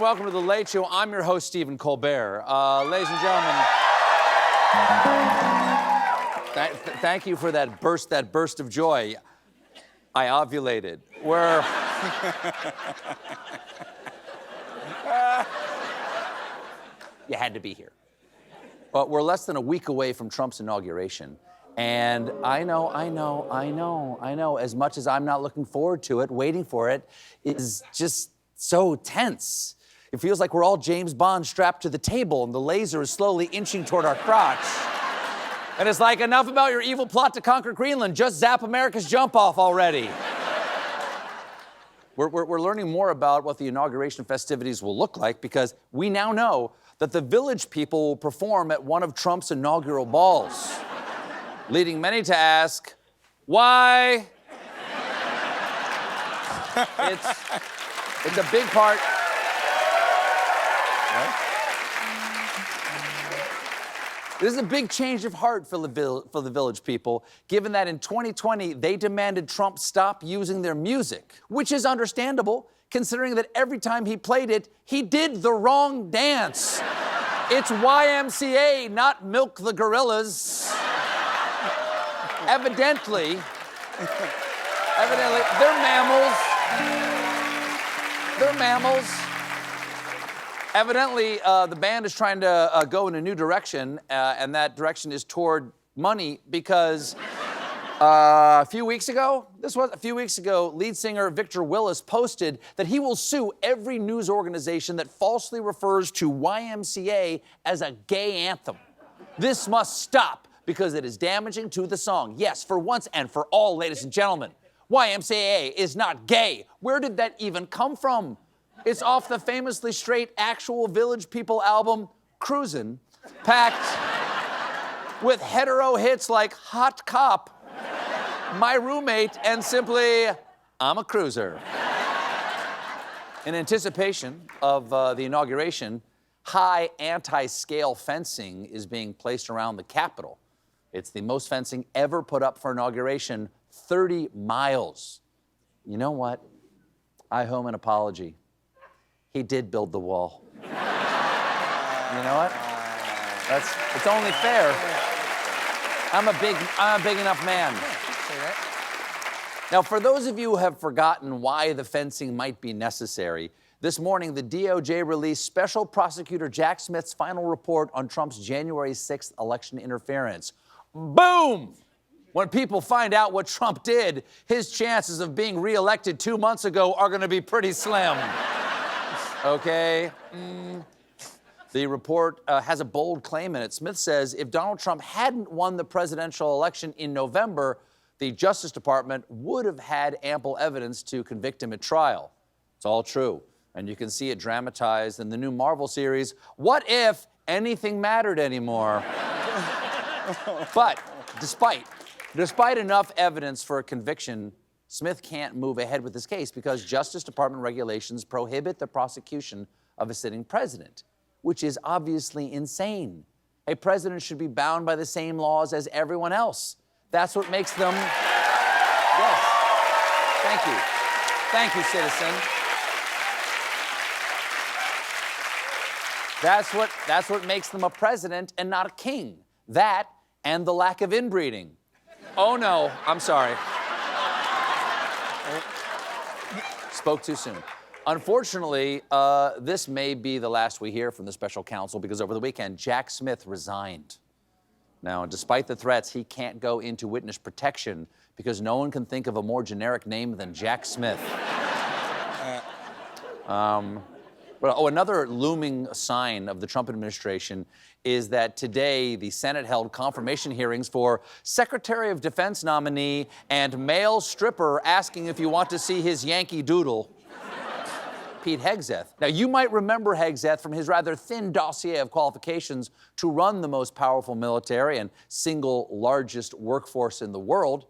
Welcome to The Late Show. I'm your host, Stephen Colbert. Ladies and gentlemen, thank you for that burst of joy. I ovulated. You had to be here. But we're less than a week away from Trump's inauguration. And I know, as much as I'm not looking forward to it, waiting for it is just so tense. It feels like we're all James Bond strapped to the table and the laser is slowly inching toward our crotch. And it's like, enough about your evil plot to conquer Greenland, just zap America's jump off already. We're learning more about what the inauguration festivities will look like because we now know that the Village People will perform at one of Trump's inaugural balls, leading many to ask, why? It's a big part. This is a big change of heart for the Village People, given that in 2020, they demanded Trump stop using their music, which is understandable, considering that every time he played it, he did the wrong dance. It's YMCA, not Milk the Gorillas. Evidently, they're mammals. Evidently, the band is trying to go in a new direction, and that direction is toward money because a few weeks ago, lead singer Victor Willis posted that he will sue every news organization that falsely refers to YMCA as a gay anthem. This must stop because it is damaging to the song. Yes, for once and for all, ladies and gentlemen, YMCA is not gay. Where did that even come from? It's off the famously straight actual Village People album, Cruisin', packed with hetero hits like Hot Cop, My Roommate, and simply, I'm a cruiser. In anticipation of the inauguration, high anti-scale fencing is being placed around the Capitol. It's the most fencing ever put up for inauguration, 30 miles. You know what? I owe him an apology. He did build the wall. You know what? It's only fair. I'm a big enough man. Now, for those of you who have forgotten why the fencing might be necessary, this morning the DOJ released Special Prosecutor Jack Smith's final report on Trump's January 6th election interference. Boom! When people find out what Trump did, his chances of being reelected 2 months ago are going to be pretty slim. Okay? The report has a bold claim in it. Smith says if Donald Trump hadn't won the presidential election in November, the Justice Department would have had ample evidence to convict him at trial. It's all true. And you can see it dramatized in the new Marvel series, What If Anything Mattered Anymore? But despite enough evidence for a conviction, Smith can't move ahead with his case because Justice Department regulations prohibit the prosecution of a sitting president, which is obviously insane. A president should be bound by the same laws as everyone else. That's what makes them... Yes. Thank you. Thank you, citizen. That's what makes them a president and not a king. That and the lack of inbreeding. Oh, no. I'm sorry. Spoke too soon. Unfortunately, this may be the last we hear from the special counsel because over the weekend, Jack Smith resigned. Now, despite the threats, he can't go into witness protection because no one can think of a more generic name than Jack Smith. Another looming sign of the Trump administration is that today the Senate held confirmation hearings for Secretary of Defense nominee and male stripper asking if you want to see his Yankee Doodle, Pete Hegseth. Now, you might remember Hegseth from his rather thin dossier of qualifications to run the most powerful military and single largest workforce in the world.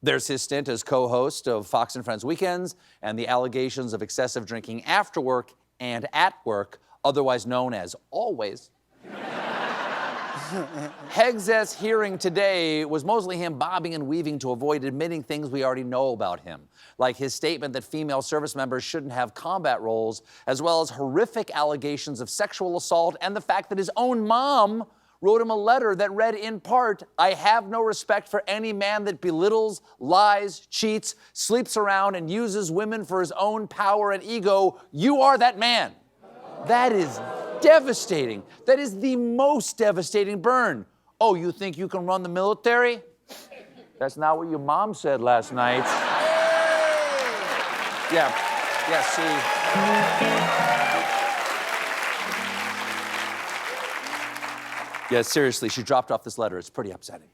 There's his stint as co-host of Fox and Friends Weekends and the allegations of excessive drinking after work and at work, otherwise known as Always. Hegseth's hearing today was mostly him bobbing and weaving to avoid admitting things we already know about him, like his statement that female service members shouldn't have combat roles, as well as horrific allegations of sexual assault and the fact that his own mom wrote him a letter that read in part, "I have no respect for any man that belittles, lies, cheats, sleeps around, and uses women for his own power and ego. You are that man." That is devastating. That is the most devastating burn. Oh, you think you can run the military? That's not what your mom said last night. Yeah, see. Yeah, seriously, she dropped off this letter. It's pretty upsetting.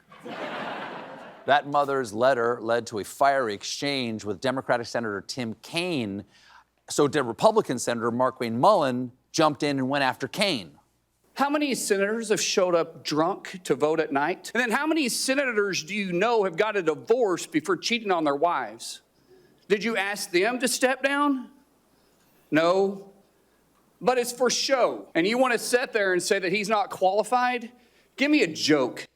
That mother's letter led to a fiery exchange with Democratic Senator Tim Kaine. So Republican Senator Markwayne Mullin jumped in and went after Kaine. How many senators have showed up drunk to vote at night? And then how many senators do you know have got a divorce before cheating on their wives? Did you ask them to step down? No. But it's for show. And you want to sit there and say that he's not qualified? Give me a joke.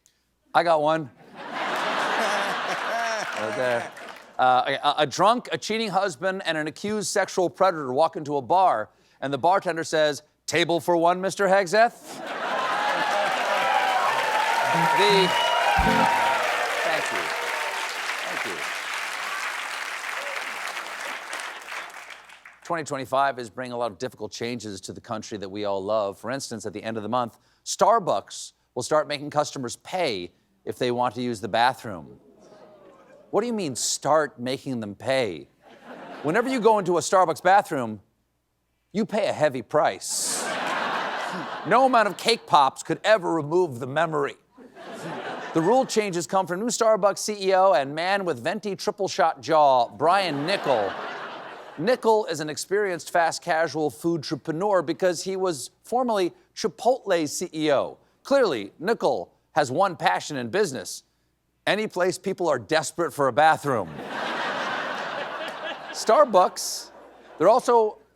I got one. Right there. A drunk, a cheating husband, and an accused sexual predator walk into a bar, and the bartender says, "Table for one, Mr. Hegseth?" Thank you. Thank you. 2025 is bringing a lot of difficult changes to the country that we all love. For instance, at the end of the month, Starbucks will start making customers pay if they want to use the bathroom. What do you mean, start making them pay? Whenever you go into a Starbucks bathroom, you pay a heavy price. No amount of cake pops could ever remove the memory. The rule changes come from new Starbucks CEO and man with venti triple-shot jaw, Brian Niccol. Niccol is an experienced fast casual food entrepreneur because he was formerly Chipotle's CEO. Clearly, Niccol has one passion in business: any place people are desperate for a bathroom. Starbucks, they're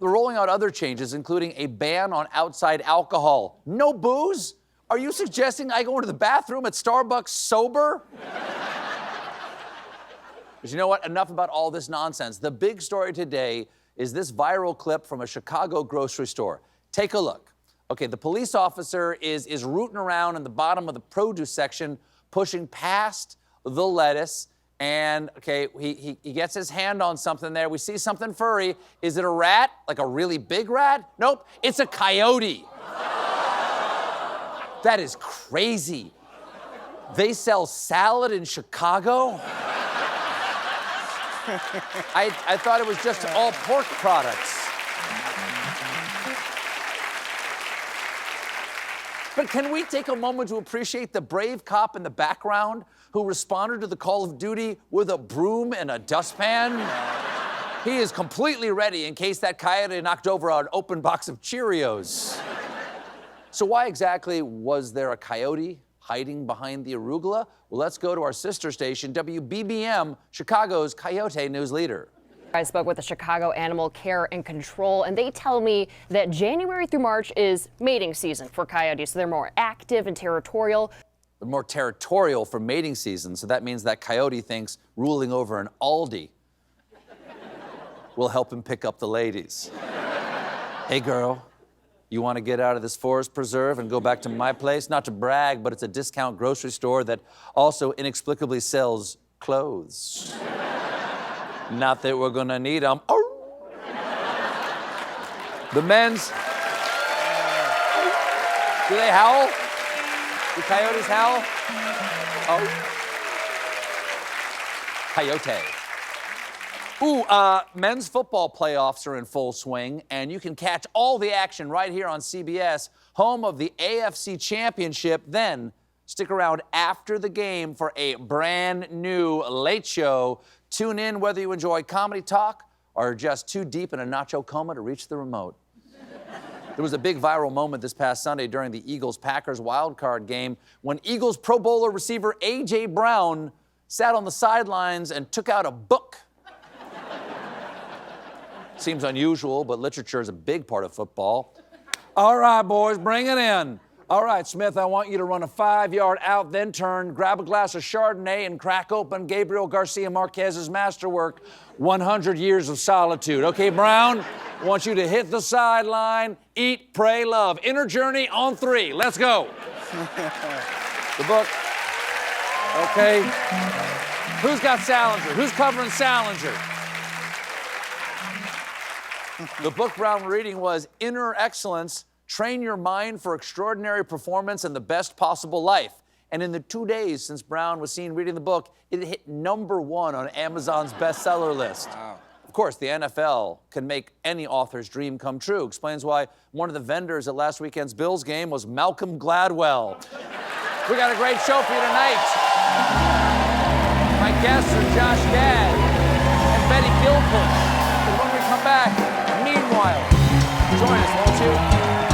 rolling out other changes, including a ban on outside alcohol. No booze? Are you suggesting I go into the bathroom at Starbucks sober? But you know what? Enough about all this nonsense. The big story today is this viral clip from a Chicago grocery store. Take a look. Okay, the police officer is rooting around in the bottom of the produce section, pushing past the lettuce, and okay, he gets his hand on something there. We see something furry. Is it a rat? Like a really big rat? Nope, it's a coyote. That is crazy. They sell salad in Chicago? I thought it was just all pork products. But can we take a moment to appreciate the brave cop in the background who responded to the call of duty with a broom and a dustpan? He is completely ready in case that coyote knocked over an open box of Cheerios. So why exactly was there a coyote hiding behind the arugula? Well, let's go to our sister station, WBBM, Chicago's Coyote News leader. I spoke with the Chicago Animal Care and Control, and they tell me that January through March is mating season for coyotes, so they're more active and territorial. They're more territorial for mating season, so that means that coyote thinks ruling over an Aldi will help him pick up the ladies. Hey, girl, you want to get out of this forest preserve and go back to my place? Not to brag, but it's a discount grocery store that also inexplicably sells clothes. Not that we're gonna need them. Oh. The men's. Do they howl? Do coyotes howl? Oh. Coyote. Ooh, men's football playoffs are in full swing, and you can catch all the action right here on CBS, home of the AFC Championship. Then stick around after the game for a brand new late show. Tune in whether you enjoy comedy talk or are just too deep in a nacho coma to reach the remote. There was a big viral moment this past Sunday during the Eagles-Packers wildcard game when Eagles Pro Bowler receiver A.J. Brown sat on the sidelines and took out a book. Seems unusual, but literature is a big part of football. All right, boys, bring it in. All right, Smith, I want you to run a 5-yard out, then turn, grab a glass of Chardonnay, and crack open Gabriel Garcia Marquez's masterwork, 100 Years of Solitude. Okay, Brown, I want you to hit the sideline, eat, pray, love. Inner Journey on 3. Let's go. The book. Okay. Who's got Salinger? Who's covering Salinger? The book Brown was reading was Inner Excellence, Train Your Mind for Extraordinary Performance and the Best Possible Life. And in the 2 days since Brown was seen reading the book, it hit #1 on Amazon's bestseller list. Wow. Of course, the NFL can make any author's dream come true. Explains why one of the vendors at last weekend's Bills game was Malcolm Gladwell. We got a great show for you tonight. My guests are Josh Gad and Betty Gilpin. And when we come back, meanwhile, join us, won't you?